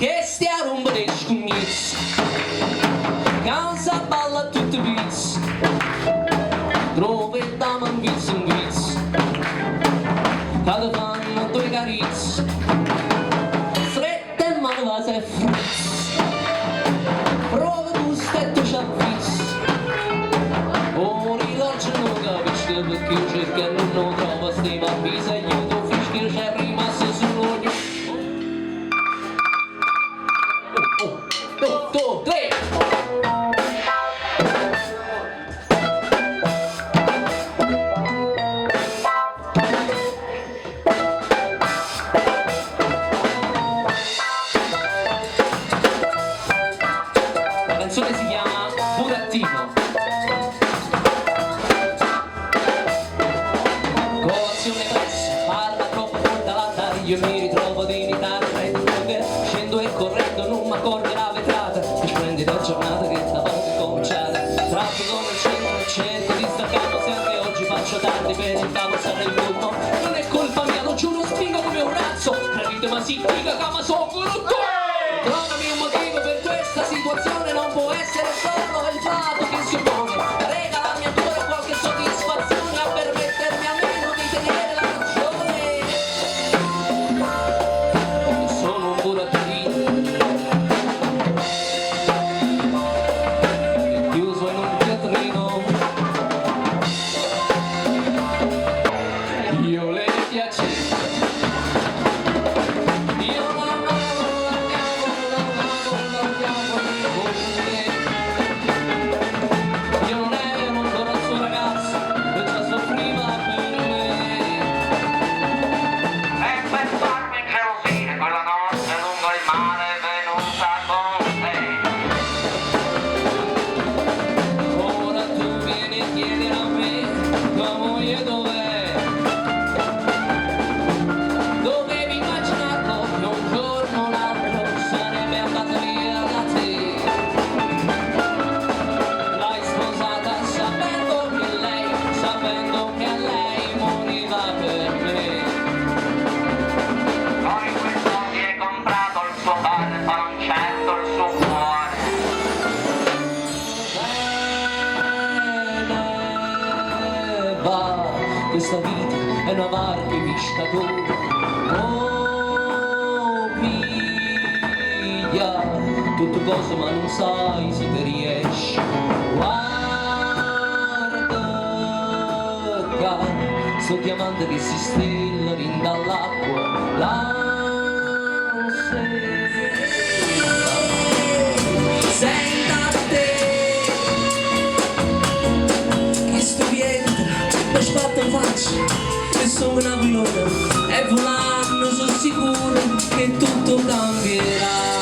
che stia rumba dei scugnizzi, cansa balla tutti i vizi, trove dama un viz, cada fanno due carizi, strette in mano la se frizz, prova tu stetto c'avviz, ora l'oggi non capisci perché io cerco e non trovo stima avvisa e io tu fischi c'è rimasto sull'ogno. 1, 2, 3. La canzone si chiama Burattino. Colazione presso, parla troppo corta la taglia, io mi ritrovo di iniziare e scendo e correndo non mi accorgo la vetrata, mi splendida giornata che stava per cominciare, traffico nel centro, cerco di staccarlo, se anche oggi faccio tardi per il cavo stare il turno, non è colpa mia, lo giuro, spingo come un razzo, credite ma si dica che ma sono brutto, trovami un motivo per questa situazione, non può essere solo il fatto che si oppone, regalami ancora qualche soddisfazione a permettermi almeno di tenere la ragione. Sono un burattino chiuso in un teatrino, io le piace, io io non ero ancora il suo ragazzo che già soffriva per me. E per farmi ingelosire quella notte lungo il mare è venuta con te. Ora tu vieni a chiedere a me tua moglie dov'è. Dovevi immaginarlo che un giorno o l'altro sarebbe andata via da te. L'hai sposata sapendo che lei moriva per me. Con i tuoi soldi hai comprato il suo bar, ma non certo il suo cuore. Va, questa vita è una barca di pescatori. Oh, piglia tutto cosa ma non sai se ti riesci. Guarda, sto diamante che si stella fin dall'acqua. La senta te che sto rientra, mi sbatto in faccia e sono una pilota e volando sono sicuro che tutto cambierà.